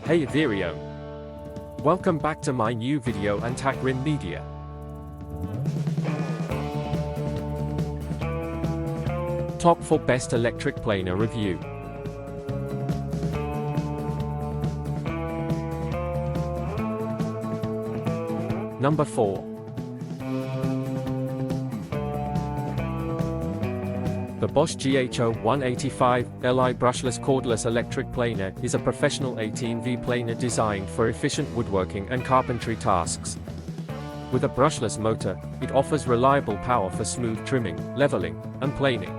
Hey Ethereum! Welcome back to my new video and Takrim Media. Top 4 Best Electric Planer Review. Number 4. The BOSCH GHO-185Li Brushless Cordless Electric Planer is a professional 18V planer designed for efficient woodworking and carpentry tasks. With a brushless motor, it offers reliable power for smooth trimming, leveling, and planing.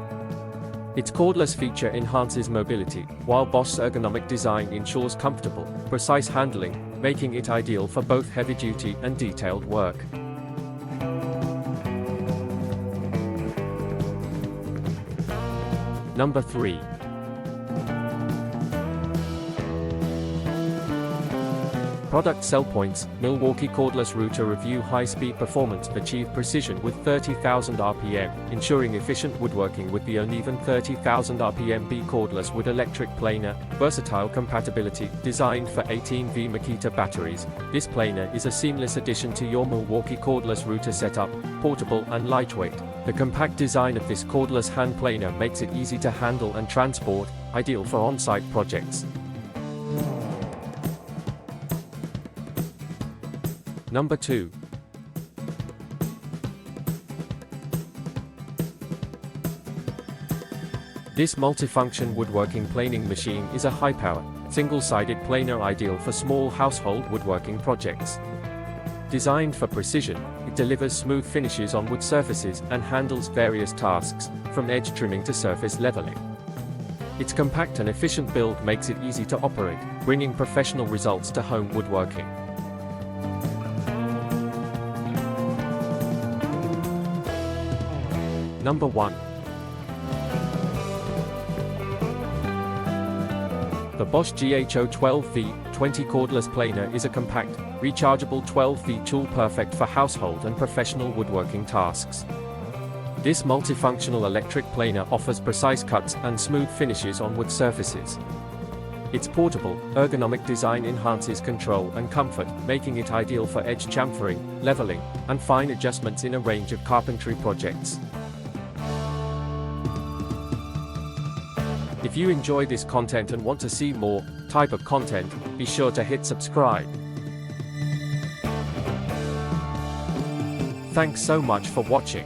Its cordless feature enhances mobility, while BOSCH's ergonomic design ensures comfortable, precise handling, making it ideal for both heavy-duty and detailed work. Number 3. Product sell points: Milwaukee Cordless Router Review. High-speed performance. Achieve precision with 30,000 RPM, ensuring efficient woodworking with the uneven 30,000 RPM B cordless wood electric planer. Versatile compatibility. Designed for 18V Makita batteries, this planer is a seamless addition to your Milwaukee Cordless Router setup, portable and lightweight. The compact design of this cordless hand planer makes it easy to handle and transport, ideal for on-site projects. Number 2. This multifunction woodworking planing machine is a high-power, single-sided planer ideal for small household woodworking projects. Designed for precision, it delivers smooth finishes on wood surfaces and handles various tasks, from edge trimming to surface leveling. Its compact and efficient build makes it easy to operate, bringing professional results to home woodworking. Number 1. The BOSCH GHO-12V20 Cordless Planer is a compact, rechargeable 12V tool perfect for household and professional woodworking tasks. This multifunctional electric planer offers precise cuts and smooth finishes on wood surfaces. Its portable, ergonomic design enhances control and comfort, making it ideal for edge chamfering, leveling, and fine adjustments in a range of carpentry projects. If you enjoy this content and want to see more type of content, be sure to hit subscribe. Thanks so much for watching.